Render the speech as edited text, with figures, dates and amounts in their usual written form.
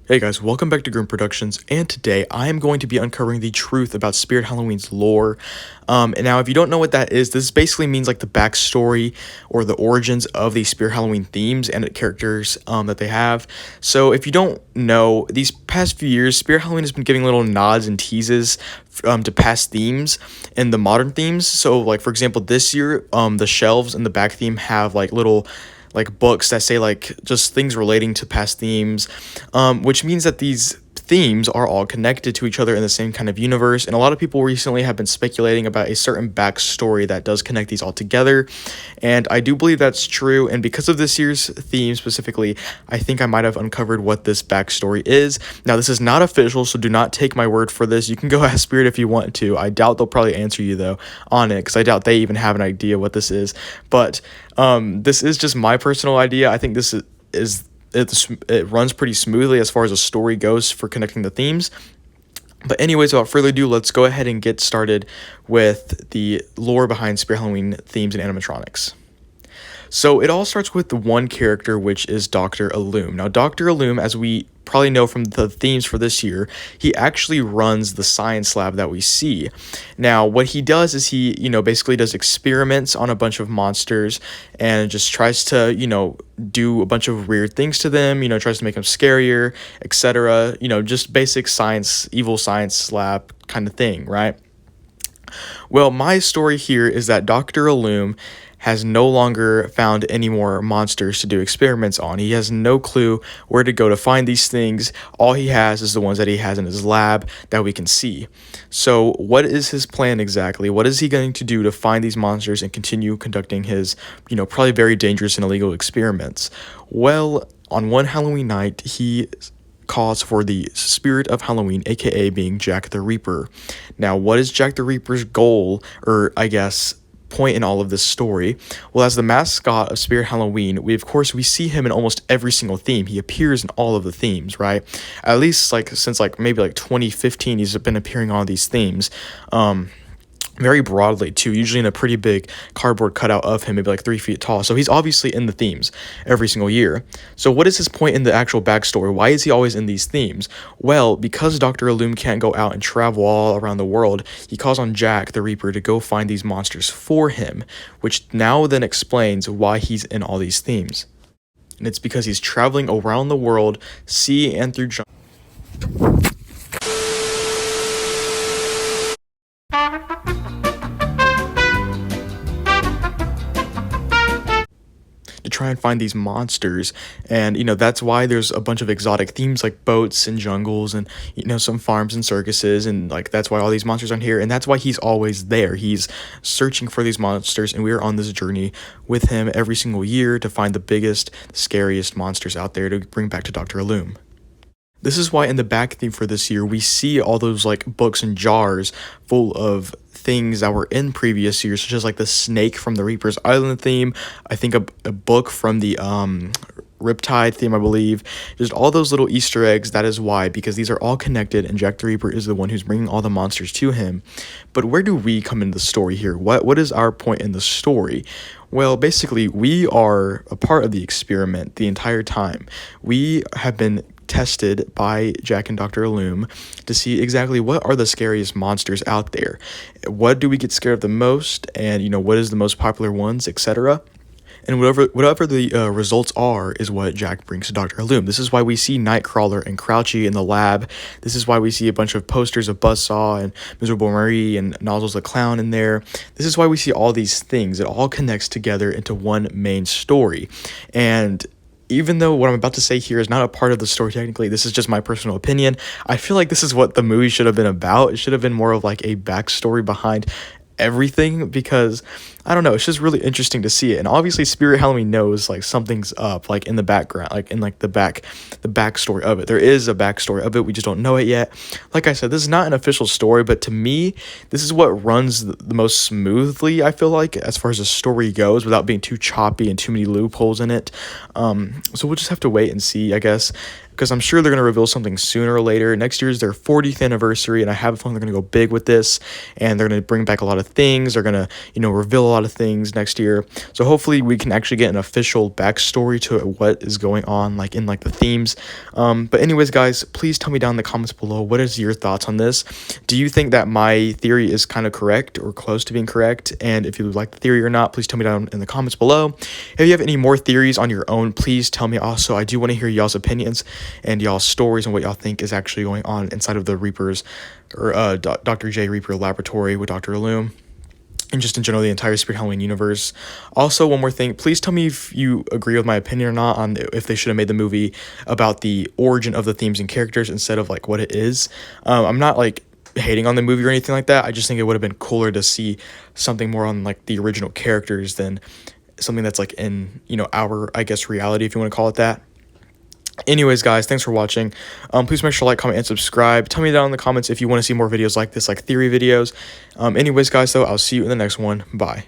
Hey guys, welcome back to Grim Productions, and today I am going to be uncovering the truth about Spirit Halloween's lore. And now, if you don't know what that is, this basically means like the backstory or the origins of the Spirit Halloween themes and the characters that they have. So, if you don't know, these past few years, Spirit Halloween has been giving little nods and teases to past themes and the modern themes. So, like for example, this year, the shelves in the back theme have like little like books that say like just things relating to past themes, which means that these themes are all connected to each other in the same kind of universe. And a lot of people recently have been speculating about a certain backstory that does connect these all together. And I do believe that's true. And because of this year's theme specifically, I think I might have uncovered what this backstory is. Now, this is not official, so do not take my word for this. You can go ask Spirit if you want to. I doubt they'll probably answer you though on it, because I doubt they even have an idea what this is. But this is just my personal idea. I think this is it runs pretty smoothly as far as the story goes for connecting the themes. But anyways, without further ado, let's go ahead and get started with the lore behind Spirit Halloween themes and animatronics. So it all starts with the one character, which is Dr. Illume. Now, Dr. Illume, as we probably know from the themes for this year, he actually runs the science lab that we see. Now, what he does is he, basically does experiments on a bunch of monsters and just tries to, do a bunch of weird things to them, tries to make them scarier, etc. Just basic science, evil science lab kind of thing, right? Well, my story here is that Dr. Illume has no longer found any more monsters to do experiments on. He has no clue where to go to find these things. All he has is the ones that he has in his lab that we can see. So what is his plan exactly? What is he going to do to find these monsters and continue conducting his, probably very dangerous and illegal experiments? Well, on one Halloween night, he calls for the spirit of Halloween, aka being Jack the Reaper. Now, what is Jack the Reaper's goal, or I guess point in all of this story? Well, as the mascot of Spirit Halloween, we see him in almost every single theme. He appears in all of the themes, right? At least since maybe 2015, he's been appearing on these themes. Very broadly too, usually in a pretty big cardboard cutout of him, maybe 3 feet tall. So he's obviously in the themes every single year. So what is his point in the actual backstory? Why is he always in these themes? Well, because Dr. Illume can't go out and travel all around the world, he calls on Jack the Reaper to go find these monsters for him, which now then explains why he's in all these themes. And it's because he's traveling around the world, sea and through to try and find these monsters. And that's why there's a bunch of exotic themes like boats and jungles and some farms and circuses, and that's why all these monsters are here, and that's why he's always there. He's searching for these monsters, and we are on this journey with him every single year to find the biggest, scariest monsters out there to bring back to Dr. Illume. This is why in the back theme for this year, we see all those books and jars full of things that were in previous years, such as the snake from the Reaper's Island theme. I think a book from the Riptide theme, I believe. Just all those little Easter eggs. That is why, because these are all connected, and Jack the Reaper is the one who's bringing all the monsters to him. But where do we come into the story here? What is our point in the story? Well, basically, we are a part of the experiment the entire time. We have been tested by Jack and Dr. Illume to see exactly what are the scariest monsters out there. What do we get scared of the most, and what is the most popular ones, etc. And whatever the results are is what Jack brings to Dr. Illume. This is why we see Nightcrawler and Crouchy in the lab. This is why we see a bunch of posters of Buzzsaw and Miserable Marie and Nozzles the Clown in there. This is why we see all these things. It all connects together into one main story. And even though what I'm about to say here is not a part of the story technically, this is just my personal opinion, I feel like this is what the movie should have been about. It should have been more of a backstory behind everything, because I don't know, it's just really interesting to see it. And obviously Spirit Halloween knows something's up in the background, in the backstory of it. There is a backstory of it, we just don't know it yet. Like I said, this is not an official story, but to me this is what runs the most smoothly, I feel like, as far as the story goes, without being too choppy and too many loopholes in it. So we'll just have to wait and see, I guess, because I'm sure they're going to reveal something sooner or later. Next year is their 40th anniversary, and I have a feeling they're going to go big with this, and they're going to bring back a lot of things. They're going to, reveal a lot of things next year. So hopefully we can actually get an official backstory to what is going on, like in like the themes. But anyways, guys, please tell me down in the comments below, what is your thoughts on this? Do you think that my theory is kind of correct or close to being correct? And if you like the theory or not, please tell me down in the comments below. If you have any more theories on your own, please tell me also. I do want to hear y'all's opinions and y'all's stories and what y'all think is actually going on inside of the Reapers, or Dr. J Reaper laboratory with Dr. Illume, and just in general the entire Spirit Halloween universe. Also, one more thing, please tell me if you agree with my opinion or not on if they should have made the movie about the origin of the themes and characters instead of like what it is. I'm not like hating on the movie or anything like that. I just think it would have been cooler to see something more on like the original characters than something that's like in, you know, our, I guess, reality, if you want to call it that. Anyways, guys, thanks for watching. Please make sure to like, comment, and subscribe. Tell me down in the comments if you want to see more videos like this, like theory videos. Anyways, guys, though, I'll see you in the next one. Bye.